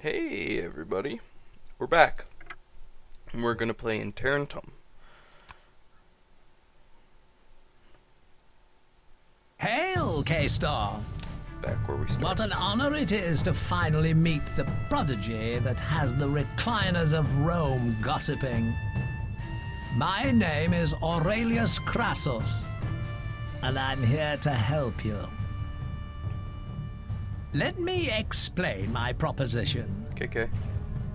Hey everybody, we're back, and we're gonna play in Tarentum. Hail, K-Star! Back where we started. What an honor it is to finally meet the prodigy that has the recliners of Rome gossiping. My name is Aurelius Crassus, and I'm here to help you. Let me explain my proposition. KK.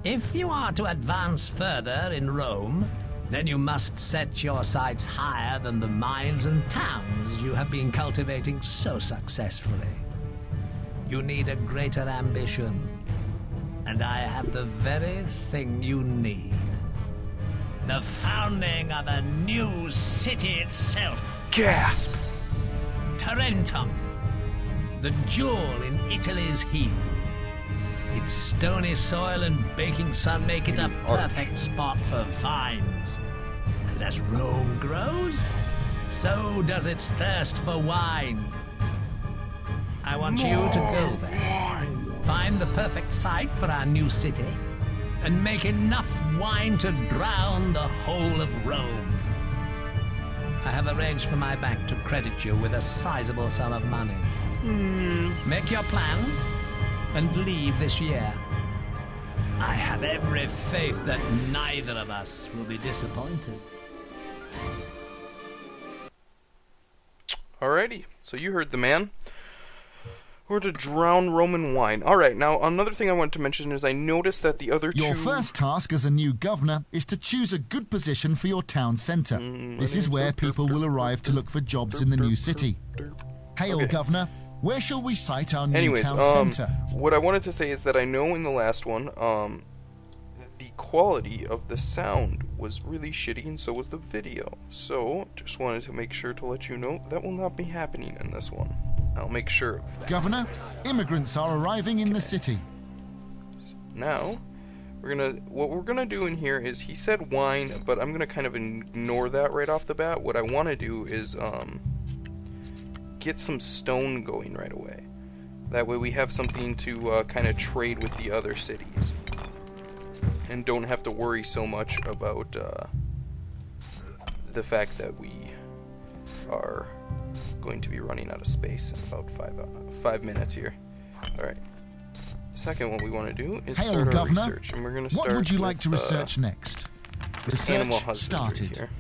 If you are to advance further in Rome, then you must set your sights higher than the mines and towns you have been cultivating so successfully. You need a greater ambition, and I have the very thing you need. The founding of a new city itself. Gasp! Tarentum, the jewel in Italy's heel. Its stony soil and baking sun make it a perfect spot for vines. And as Rome grows, so does its thirst for wine. I want you to go there, find the perfect site for our new city, and make enough wine to drown the whole of Rome. I have arranged for my bank to credit you with a sizable sum of money. Make your plans and leave this year. I have every faith that neither of us will be disappointed. Alrighty, so you heard the man. We're to drown Roman wine. Alright, now another thing I wanted to mention is I noticed that the other two... Your first task as a new governor is to choose a good position for your town centre. This is where people will arrive to look for jobs in the new city. Hail, Okay. Governor. Where shall we site our new town centre? What I wanted to say is that I know in the last one, the quality of the sound was really shitty, and so was the video. So, just wanted to make sure to let you know that will not be happening in this one. I'll make sure of that. Governor, immigrants are arriving in the city. Now, what we're gonna do in here is, he said wine, but I'm gonna kind of ignore that right off the bat. What I want to do is, get some stone going right away. That way we have something to kind of trade with the other cities. And don't have to worry so much about the fact that we are going to be running out of space in about 5 minutes here. Alright. Second, what we want to do is Hail, start our Governor. research. And we're going to start What would you like with, to research next? animal Research husbandry started. here.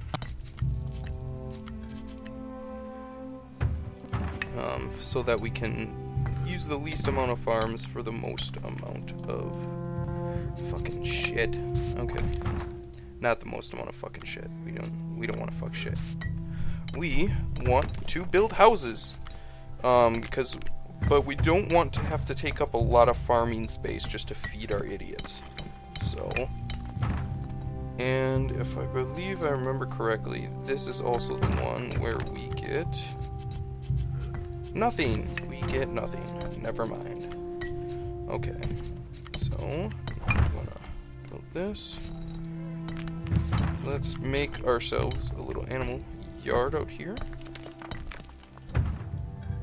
So that we can use the least amount of farms for the most amount of fucking shit. Okay. Not the most amount of fucking shit. We don't want to fuck shit. We want to build houses. But we don't want to have to take up a lot of farming space just to feed our idiots. So, and if I believe I remember correctly, this is also the one where we get nothing. We get nothing. Never mind. Okay. So, I'm gonna build this. Let's make ourselves a little animal yard out here.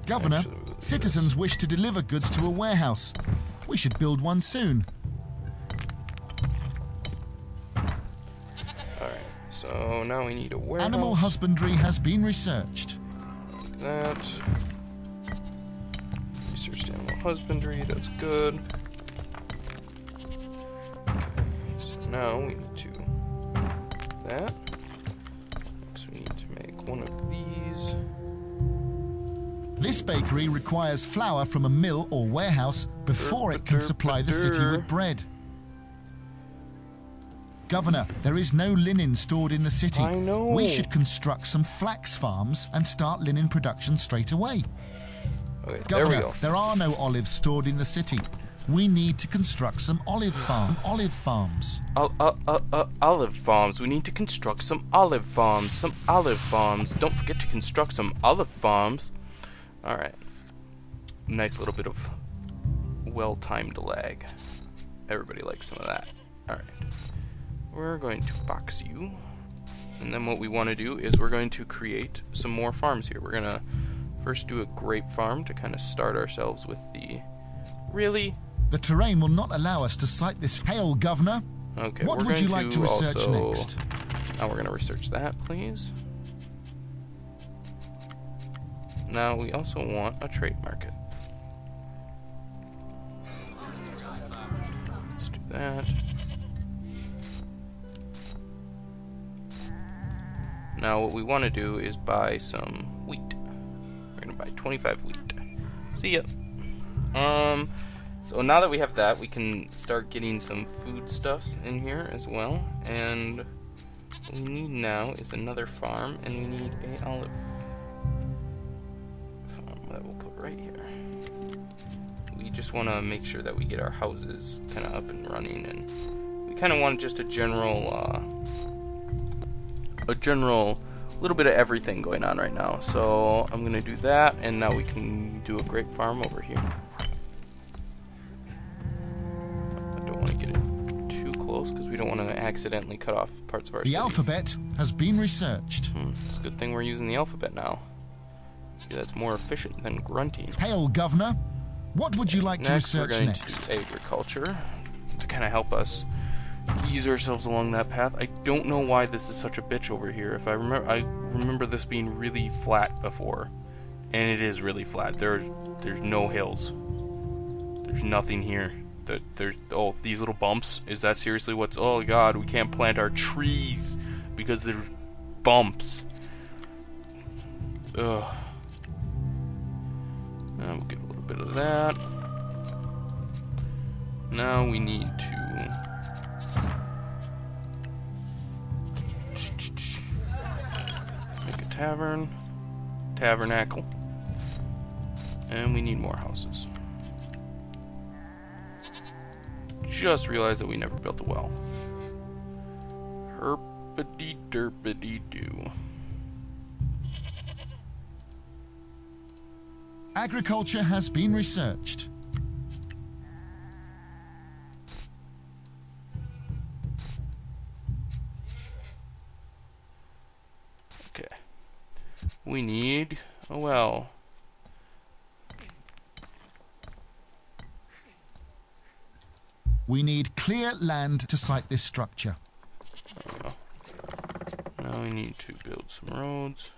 Governor, Actually, we'll do citizens wish to deliver goods to a warehouse. We should build one soon. Alright, so now we need a warehouse. Animal husbandry has been researched. Like that. Researched animal husbandry, that's good. Okay, so now we need to that. Next we need to make one of these. This bakery requires flour from a mill or warehouse before it can supply the city with bread. Governor, there is no linen stored in the city. I know. We should construct some flax farms and start linen production straight away. Okay, Governor, there we go. there are no olives stored in the city. We need to construct some olive farms. Olive farms. We need to construct some olive farms. Some olive farms. Don't forget to construct some olive farms. Alright. Nice little bit of well-timed lag. Everybody likes some of that. Alright. We're going to box you. And then what we want to do is we're going to create some more farms here. We're going to first do a grape farm to kind of start ourselves with the... Really? The terrain will not allow us to site this. Hail, Governor. Okay, What we're would you going like to research also... next? Now we're going to research that, please. Now we also want a trade market. Let's do that. Now what we want to do is buy some wheat. We're going to buy 25 wheat. See ya. So now that we have that, we can start getting some foodstuffs in here as well. And what we need now is another farm, and we need a olive farm that we'll put right here. We just want to make sure that we get our houses kind of up and running, and we kind of want just a general little bit of everything going on right now. So I'm gonna do that, and now we can do a grape farm over here. I don't want to get it too close because we don't want to accidentally cut off parts of our city. The alphabet has been researched. It's a good thing we're using the alphabet now. Yeah, that's more efficient than grunting. Hail, Governor. What would you like to research we're going next? to agriculture to kind of help us ease ourselves along that path. I don't know why this is such a bitch over here. If I remember this being really flat before, and it is really flat. There's no hills. There's nothing here. There's these little bumps. Is that seriously what's? Oh God, we can't plant our trees because there's bumps. Ugh. Now we'll get a little bit of that. Now we need to make a tabernacle, and we need more houses. Just realized that we never built a well. Herpity derpity doo. Agriculture has been researched. Okay. We need a well. We need clear land to site this structure. Now we need to build some roads.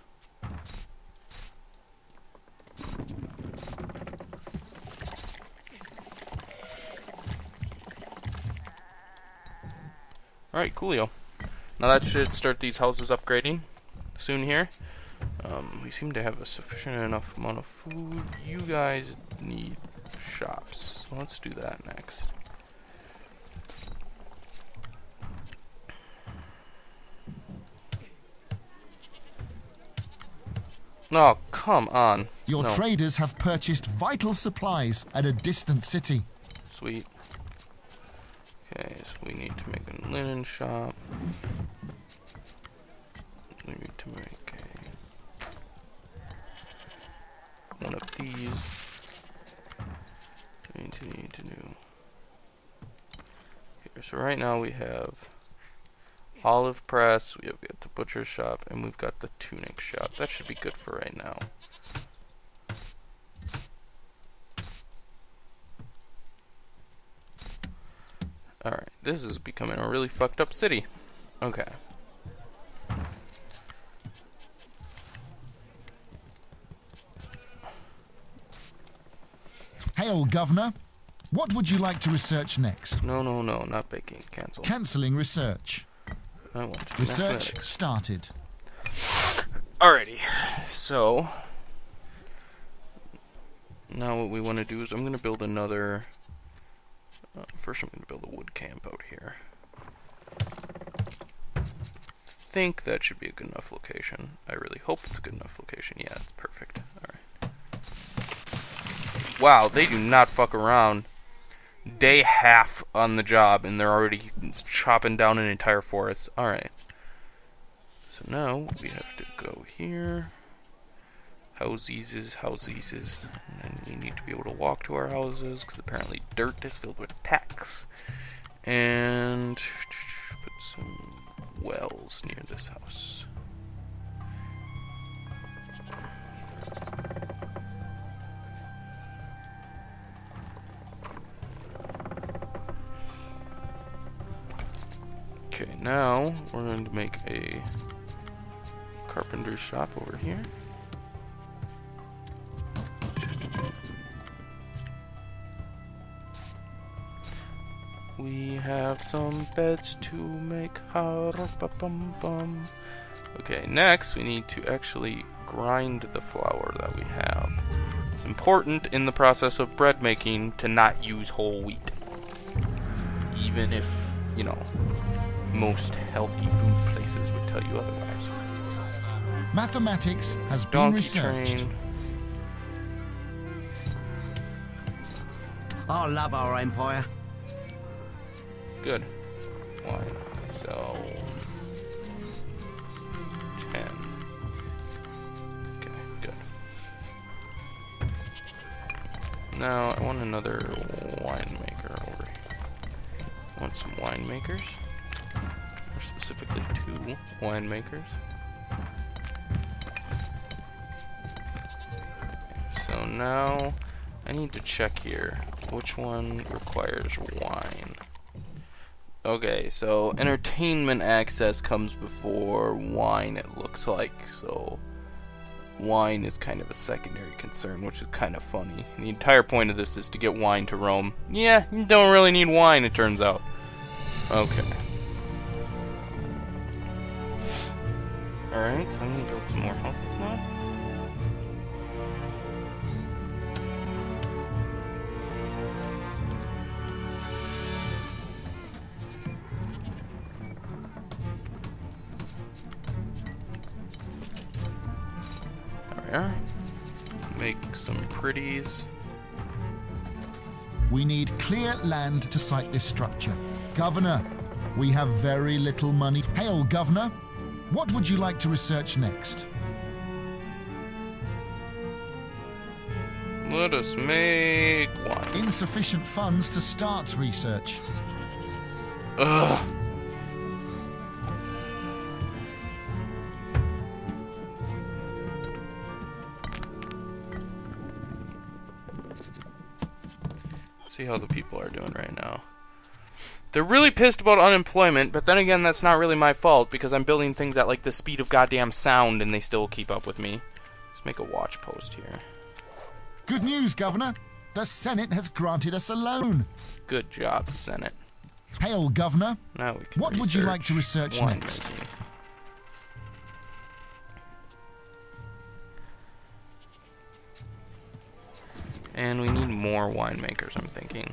Alright, coolio. Now that should start these houses upgrading soon here. We seem to have a sufficient enough amount of food. You guys need shops. So let's do that next. Oh, come on. Your traders have purchased vital supplies at a distant city. Sweet. Okay, so we need to make a linen shop. We need to make one of these. We need to do here. So right now we have olive press, we have got the butcher shop, and we've got the tunic shop. That should be good for right now. Alright, this is becoming a really fucked up city. Okay. Hail, Governor. What would you like to research next? No, not baking. Cancel. Cancelling research. I want to do Research mathematics. started. Alrighty, so now what we want to do is I'm going to build another. First, I'm going to build a wood camp out here. I think that should be a good enough location. I really hope it's a good enough location. Yeah, it's perfect. Alright. Wow, they do not fuck around. Day half on the job, and they're already chopping down an entire forest. Alright. So now we have to go here. Houses. And we need to be able to walk to our houses, because apparently dirt is filled with tacks. And put some wells near this house. Okay, now we're going to make a carpenter's shop over here. We have some beds to make. Okay, next we need to actually grind the flour that we have. It's important in the process of bread making to not use whole wheat. Even if, you know, most healthy food places would tell you otherwise. Mathematics has been Donkey researched. train. I love our empire. Good. Wine. So 10. Okay, good. Now I want another winemaker over here. I want some winemakers. Or specifically 2 winemakers. So now I need to check here which one requires wine. Okay, so entertainment access comes before wine, it looks like. So wine is kind of a secondary concern, which is kind of funny. The entire point of this is to get wine to Rome. Yeah, you don't really need wine, it turns out. Okay. Alright, so I'm gonna build some more houses now. Make some pretties. We need clear land to site this structure. Governor, we have very little money. Hail, Governor. What would you like to research next? Let us make wine. Insufficient funds to start research. Ugh. See how the people are doing right now. They're really pissed about unemployment, but then again, that's not really my fault because I'm building things at like the speed of goddamn sound and they still keep up with me. Let's make a watch post here. Good news, Governor. The Senate has granted us a loan. Good job, Senate. Hail, Governor. Now we can What would you like to research wine next? making. And we need more winemakers, I'm thinking.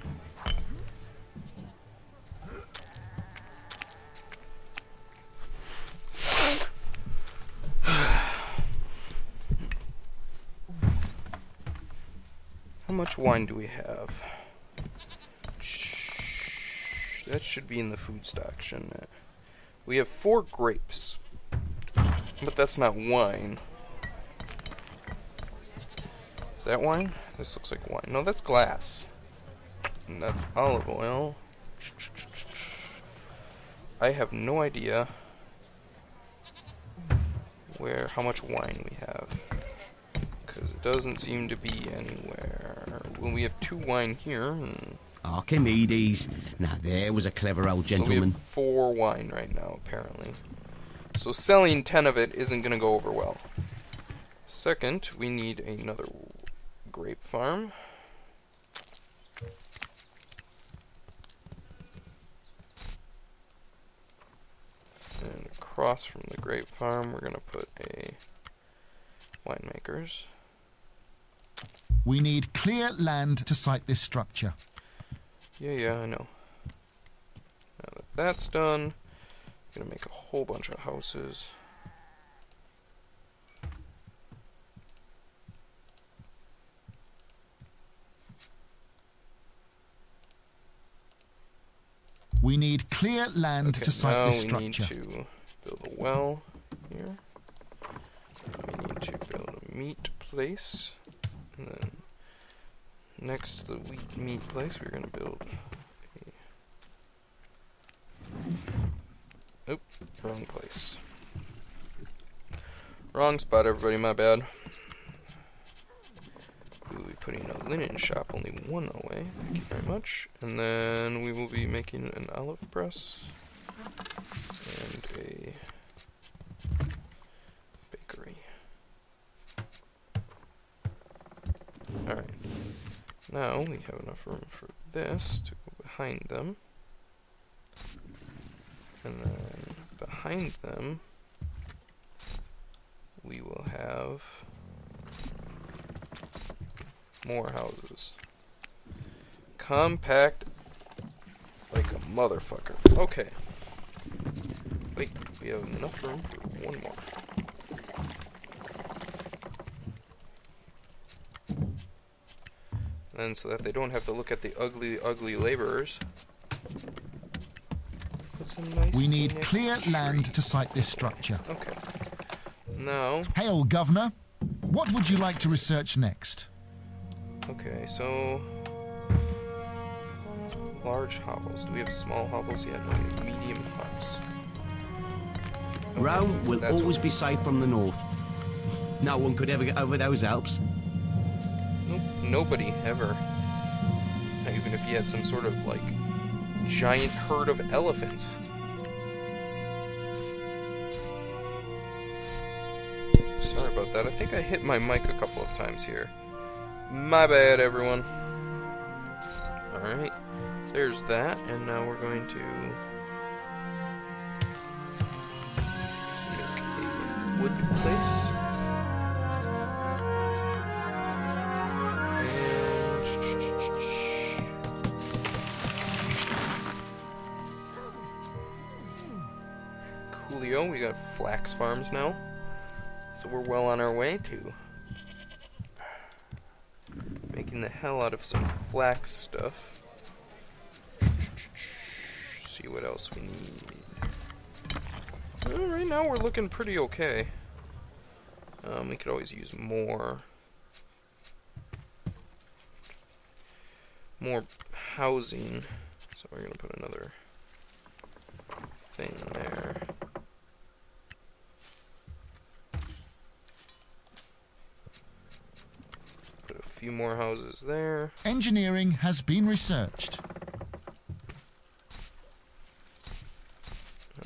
How much wine do we have? Shh, that should be in the food stock, shouldn't it? We have 4 grapes. But that's not wine. Is that wine? This looks like wine. No, that's glass. And that's olive oil. I have no idea how much wine we have. Because it doesn't seem to be anywhere. Well, we have 2 wine here. Archimedes. Now there was a clever old So we gentleman. have 4 wine right now, apparently. So selling 10 of it isn't going to go over well. Second, we need another grape farm. And across from the grape farm, we're going to put a winemakers. We need clear land to site this structure. Yeah, I know. Now that that's done, I'm going to make a whole bunch of houses. We need clear land to site this structure. We need to build a well here. We need to build a meat place. And then next to the meat place, we're going to build a... Oop, wrong place. Wrong spot, everybody, my bad. We will be putting a linen shop only 1 away. Thank you very much. And then we will be making an olive press. And a bakery. Alright. Now we have enough room for this to go behind them. And then behind them, we will have more houses. Compact like a motherfucker. Okay. Wait, we have enough room for one more. And so that they don't have to look at the ugly, ugly laborers. Put some nice We need scenic clear tree. land to site this structure. Okay. Now, Hail, Governor. What would you like to research next? okay, so large hovels. Do we have small hovels yet? No, we have medium huts. Okay, Rome will that's always what- be safe from the north. No one could ever get over those Alps. Nope, nobody ever. Not even if you had some sort of like giant herd of elephants. Sorry about that. I think I hit my mic a couple of times here. My bad, everyone. Alright, there's that, and now we're going to make a wood place. Coolio, we got flax farms now. So we're well on our way to making the hell out of some flax stuff. See what else we need. Well, right now we're looking pretty okay. We could always use more housing. So we're gonna put another thing there. Put a few more houses there. Engineering has been researched.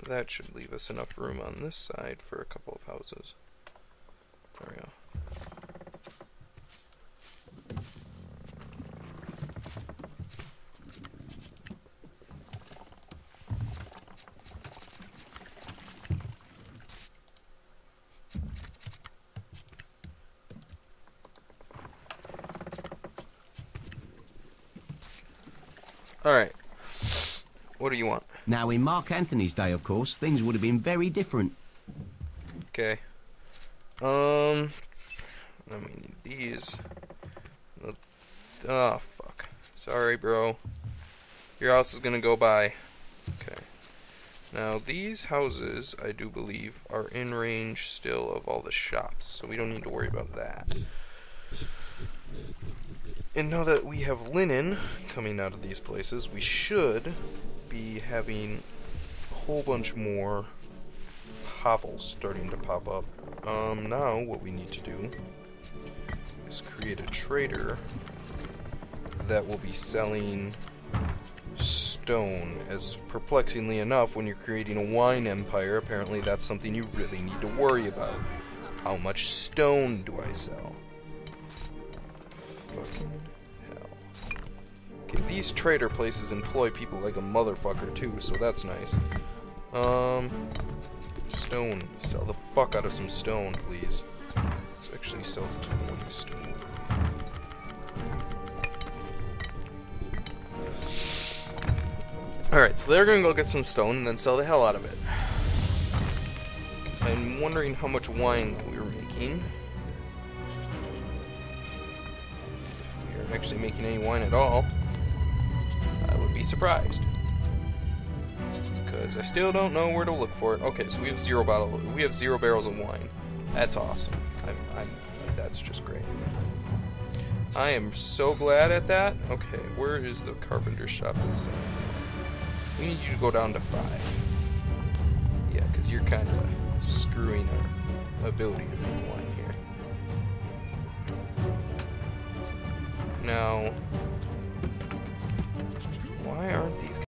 That should leave us enough room on this side for a couple of houses. There we go. Alright. What do you want? Now, in Mark Anthony's day, of course, things would have been very different. Okay. I mean, these. Oh, fuck. Sorry, bro. Your house is gonna go by. Okay. Now, these houses, I do believe, are in range still of all the shops, so we don't need to worry about that. And now that we have linen coming out of these places, we should be having a whole bunch more hovels starting to pop up. Now what we need to do is create a trader that will be selling stone. As perplexingly enough, when you're creating a wine empire, apparently that's something you really need to worry about. How much stone do I sell? Fucking hell. Okay, these trader places employ people like a motherfucker too, so that's nice. Stone. Sell the fuck out of some stone, please. Let's actually sell 20 stone. Alright, so they're gonna go get some stone and then sell the hell out of it. I'm wondering how much wine we were making. If we are actually making any wine at all, I would be surprised. Because I still don't know where to look for it. Okay, so we have 0 barrels of wine. That's awesome. That's just great. I am so glad at that. Okay, where is the carpenter shop inside? We need you to go down to 5. Yeah, because you're kind of screwing our ability to make wine here. Now, why aren't